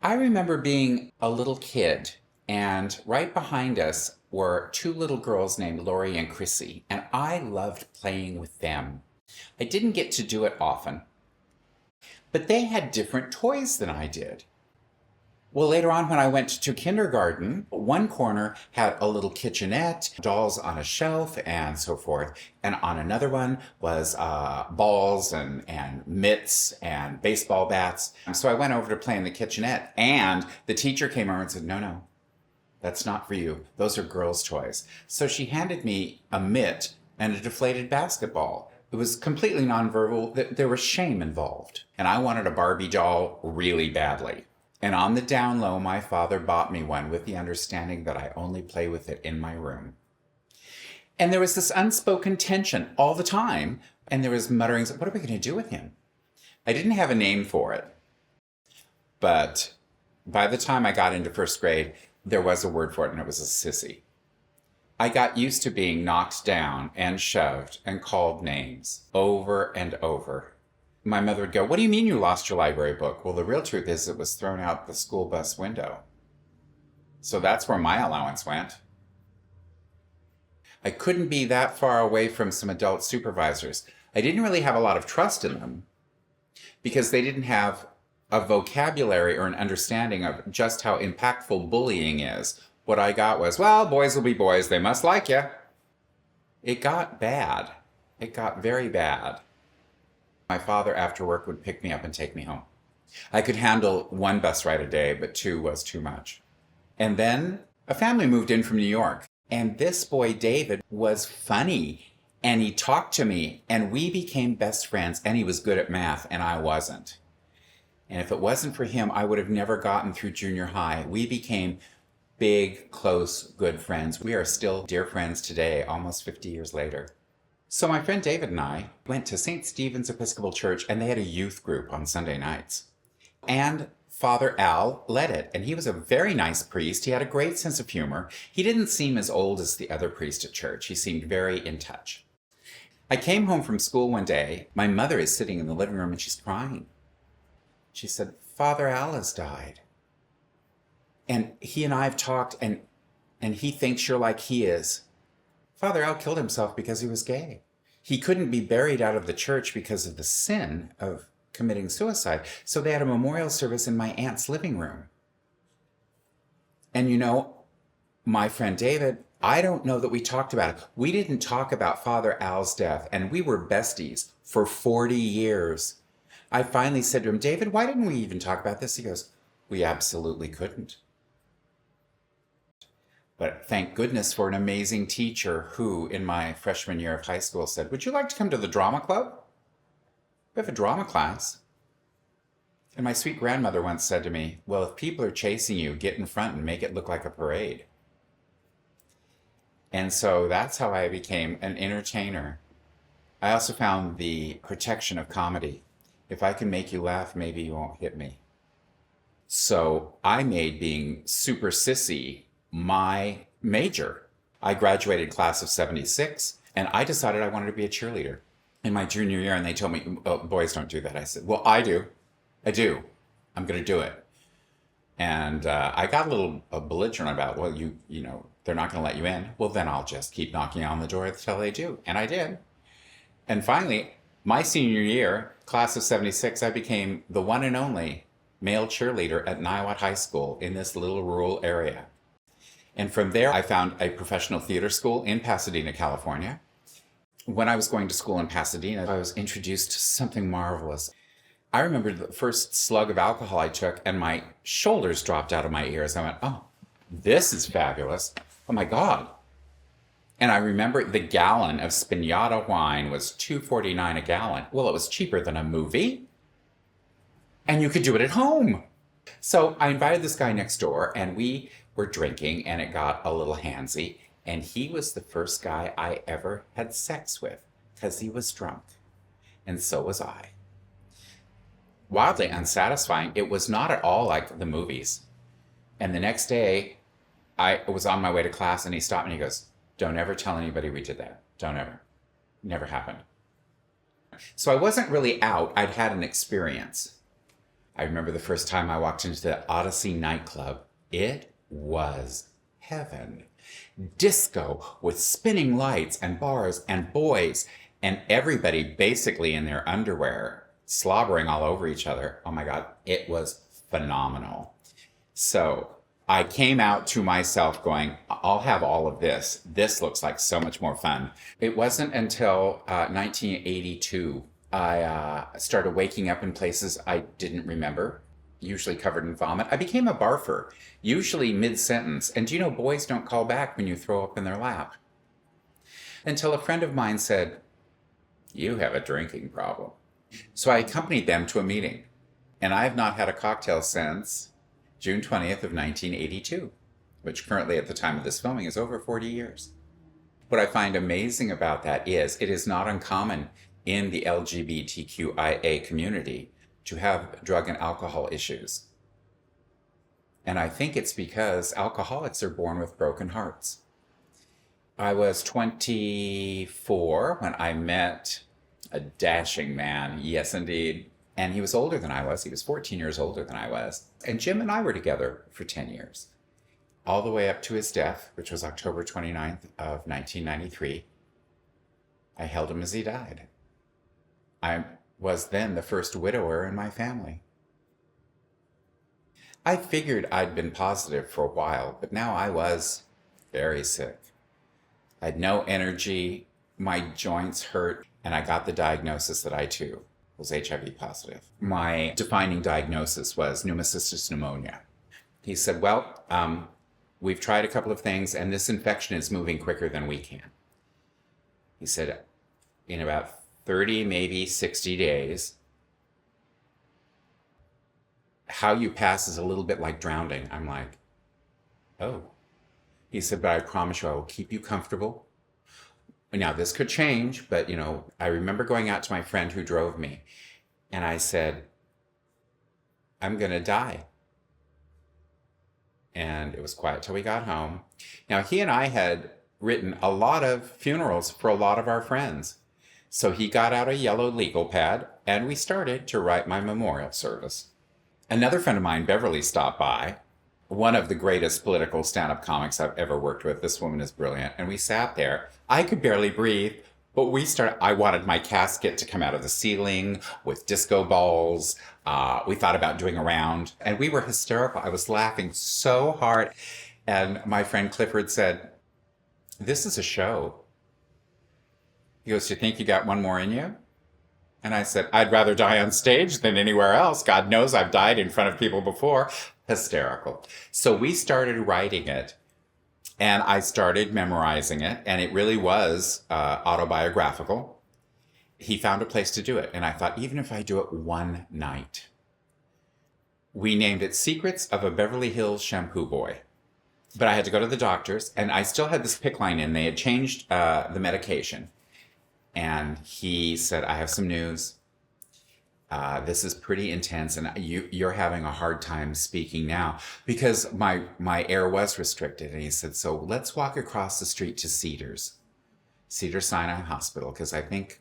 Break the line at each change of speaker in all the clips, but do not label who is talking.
I remember being a little kid, and right behind us were two little girls named Lori and Chrissy, and I loved playing with them. I didn't get to do it often, but they had different toys than I did. Well, later on, when I went to kindergarten, one corner had a little kitchenette, dolls on a shelf, and so forth. And on another one was balls and mitts and baseball bats. So I went over to play in the kitchenette, and the teacher came over and said, "No, no, that's not for you. Those are girls' toys." So she handed me a mitt and a deflated basketball. It was completely nonverbal. There was shame involved. And I wanted a Barbie doll really badly. And on the down low, my father bought me one with the understanding that I only play with it in my room. And there was this unspoken tension all the time. And there was mutterings, what are we going to do with him? I didn't have a name for it. But by the time I got into first grade, there was a word for it, and it was a sissy. I got used to being knocked down and shoved and called names over and over. My mother would go, "What do you mean you lost your library book?" Well, the real truth is it was thrown out the school bus window. So that's where my allowance went. I couldn't be that far away from some adult supervisors. I didn't really have a lot of trust in them because they didn't have a vocabulary or an understanding of just how impactful bullying is. What I got was, well, boys will be boys. They must like you. It got bad. It got very bad. My father after work would pick me up and take me home. I could handle one bus ride a day, but two was too much. And then a family moved in from New York. And this boy, David, was funny. And he talked to me, and we became best friends. And he was good at math, and I wasn't. And if it wasn't for him, I would have never gotten through junior high. We became big, close, good friends. We are still dear friends today, almost 50 years later. So my friend David and I went to St. Stephen's Episcopal Church, and they had a youth group on Sunday nights. And Father Al led it, and he was a very nice priest. He had a great sense of humor. He didn't seem as old as the other priest at church. He seemed very in touch. I came home from school one day. My mother is sitting in the living room, and she's crying. She said, "Father Al has died. And he and I have talked, and he thinks you're like he is." Father Al killed himself because he was gay. He couldn't be buried out of the church because of the sin of committing suicide. So they had a memorial service in my aunt's living room. And you know, my friend David, I don't know that we talked about it. We didn't talk about Father Al's death, and we were besties for 40 years. I finally said to him, "David, why didn't we even talk about this?" He goes, "We absolutely couldn't." But thank goodness for an amazing teacher who, in my freshman year of high school, said, "Would you like to come to the drama club? We have a drama class." And my sweet grandmother once said to me, "Well, if people are chasing you, get in front and make it look like a parade." And so that's how I became an entertainer. I also found the protection of comedy. If I can make you laugh, maybe you won't hit me. So I made being super sissy my major. I graduated class of 76, and I decided I wanted to be a cheerleader in my junior year, and they told me, "Oh, boys don't do that." I said, "Well, I do. I do. I'm going to do it." And I got a little belligerent about, "Well, you know, they're not going to let you in. Well, then I'll just keep knocking on the door until they do." And I did. And finally, my senior year, class of 76, I became the one and only male cheerleader at Niwot High School in this little rural area. And from there, I found a professional theater school in Pasadena, California. When I was going to school in Pasadena, I was introduced to something marvelous. I remember the first slug of alcohol I took, and my shoulders dropped out of my ears. I went, "Oh, this is fabulous. Oh my God." And I remember the gallon of Spinata wine was $2.49 a gallon. Well, it was cheaper than a movie. And you could do it at home. So I invited this guy next door, and we were drinking, and it got a little handsy. And he was the first guy I ever had sex with because he was drunk. And so was I. Wildly unsatisfying. It was not at all like the movies. And the next day, I was on my way to class, and he stopped me and he goes, "Don't ever tell anybody we did that. Don't ever. Never happened." So I wasn't really out. I'd had an experience. I remember the first time I walked into the Odyssey nightclub. It was heaven. Disco with spinning lights and bars and boys and everybody basically in their underwear slobbering all over each other. Oh my God, it was phenomenal. So I came out to myself going, I'll have all of this. This looks like so much more fun. It wasn't until 1982 I started waking up in places I didn't remember, usually covered in vomit. I became a barfer, usually mid-sentence. And do you know, boys don't call back when you throw up in their lap? Until a friend of mine said, you have a drinking problem. So I accompanied them to a meeting. And I have not had a cocktail since June 20th of 1982, which currently at the time of this filming is over 40 years. What I find amazing about that is it is not uncommon in the LGBTQIA community to have drug and alcohol issues. And I think it's because alcoholics are born with broken hearts. I was 24 when I met a dashing man, yes indeed. And he was older than I was. He was 14 years older than I was. And Jim and I were together for 10 years, all the way up to his death, which was October 29th of 1993. I held him as he died. I was then the first widower in my family. I figured I'd been positive for a while, but now I was very sick. I had no energy, my joints hurt, and I got the diagnosis that I too was HIV positive. My defining diagnosis was pneumocystis pneumonia. He said, well, we've tried a couple of things and this infection is moving quicker than we can. He said, in about 30, maybe 60 days, how you pass is a little bit like drowning. I'm like, oh. He said, but I promise you I will keep you comfortable. Now, this could change, but, I remember going out to my friend who drove me, and I said, I'm going to die. And it was quiet till we got home. Now, he and I had written a lot of funerals for a lot of our friends. So he got out a yellow legal pad, and we started to write my memorial service. Another friend of mine, Beverly, stopped by. One of the greatest political stand-up comics I've ever worked with. This woman is brilliant. And we sat there. I could barely breathe, but I wanted my casket to come out of the ceiling with disco balls. We thought about doing a round, and we were hysterical. I was laughing so hard. And my friend Clifford said, this is a show. He goes, do you think you got one more in you? And I said, I'd rather die on stage than anywhere else. God knows I've died in front of people before. Hysterical. So we started writing it, and I started memorizing it, and it really was autobiographical. He found a place to do it, and I thought, even if I do it one night. We named it Secrets of a Beverly Hills Shampoo Boy. But I had to go to the doctors, and I still had this PICC line in. They had changed the medication. And he said, I have some news. This is pretty intense, and you're having a hard time speaking now because my air was restricted. And he said, so let's walk across the street to Cedars-Sinai Hospital, because I think,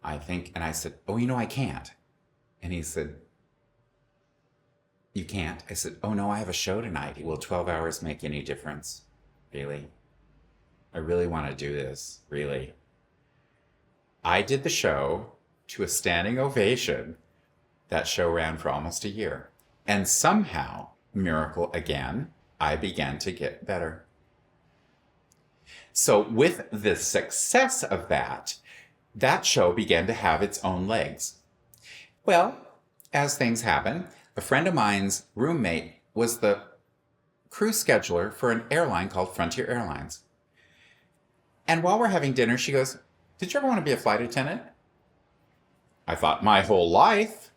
and I said, oh, I can't. And he said, you can't? I said, oh no, I have a show tonight. Will 12 hours make any difference? Really? I really want to do this, really. I did the show to a standing ovation. That show ran for almost a year. And somehow, miracle again, I began to get better. So with the success of that show began to have its own legs. Well, as things happen, a friend of mine's roommate was the crew scheduler for an airline called Frontier Airlines. And while we're having dinner, she goes, did you ever want to be a flight attendant? I thought, my whole life.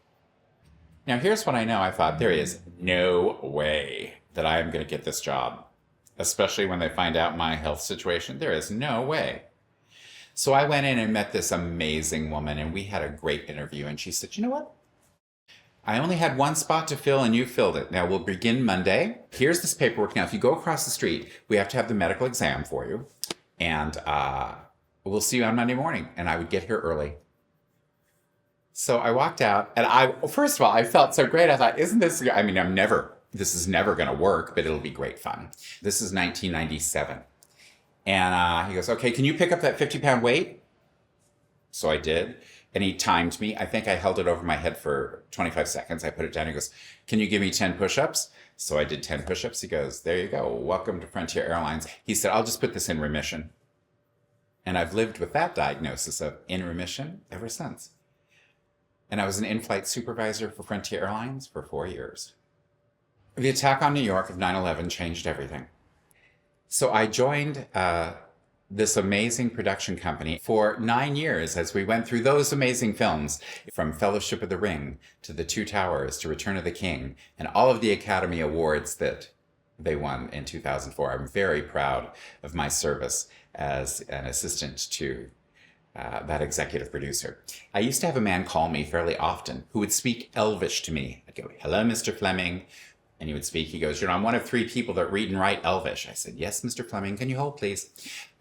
Now, here's what I know. I thought, there is no way that I am going to get this job, especially when they find out my health situation. There is no way. So I went in and met this amazing woman, and we had a great interview. And she said, you know what? I only had one spot to fill, and you filled it. Now, we'll begin Monday. Here's this paperwork. Now, if you go across the street, we have to have the medical exam for you. And we'll see you on Monday morning. And I would get here early. So I walked out and first of all, I felt so great. I thought, isn't this, I mean, this is never going to work, but it'll be great fun. This is 1997. And he goes, okay, can you pick up that 50-pound weight? So I did. And he timed me. I think I held it over my head for 25 seconds. I put it down. He goes, can you give me 10 push-ups? So I did 10 push-ups. He goes, there you go. Welcome to Frontier Airlines. He said, I'll just put this in remission. And I've lived with that diagnosis of in remission ever since. And I was an in-flight supervisor for Frontier Airlines for 4 years. The attack on New York of 9/11 changed everything. So I joined this amazing production company for 9 years as we went through those amazing films, from Fellowship of the Ring to The Two Towers to Return of the King, and all of the Academy Awards that they won in 2004. I'm very proud of my service as an assistant to that executive producer. I used to have a man call me fairly often who would speak Elvish to me. I'd go, hello, Mr. Fleming. And he would speak. He goes, I'm one of 3 people that read and write Elvish. I said, yes, Mr. Fleming, can you hold, please?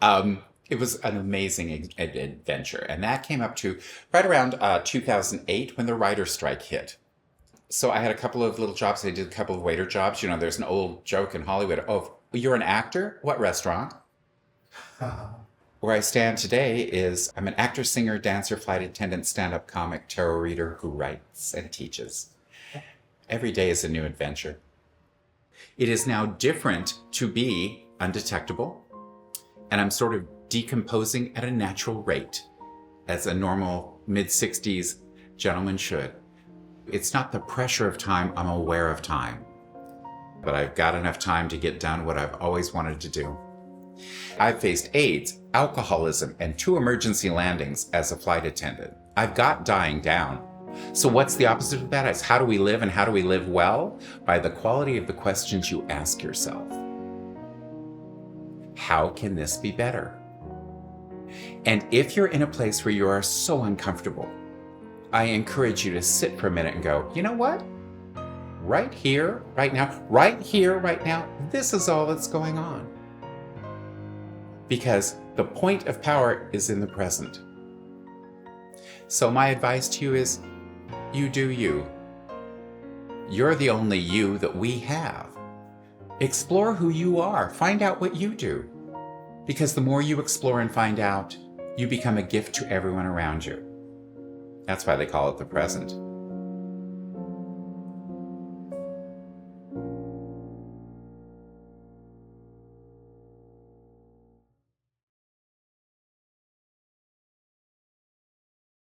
It was an amazing adventure. And that came up to right around 2008 when the writer's strike hit. So I had a couple of little jobs. I did a couple of waiter jobs. There's an old joke in Hollywood. Oh, you're an actor? What restaurant? Where I stand today is I'm an actor, singer, dancer, flight attendant, stand-up comic, tarot reader who writes and teaches. Every day is a new adventure. It is now different to be undetectable, and I'm sort of decomposing at a natural rate, as a normal mid-60s gentleman should. It's not the pressure of time, I'm aware of time. But I've got enough time to get done what I've always wanted to do. I've faced AIDS, alcoholism, and 2 emergency landings as a flight attendant. I've got dying down. So what's the opposite of that? It's how do we live, and how do we live well? By the quality of the questions you ask yourself. How can this be better? And if you're in a place where you are so uncomfortable, I encourage you to sit for a minute and go, you know what? Right here, right now, this is all that's going on. Because the point of power is in the present. So my advice to you is, you do you. You're the only you that we have. Explore who you are. Find out what you do. Because the more you explore and find out, you become a gift to everyone around you. That's why they call it the present.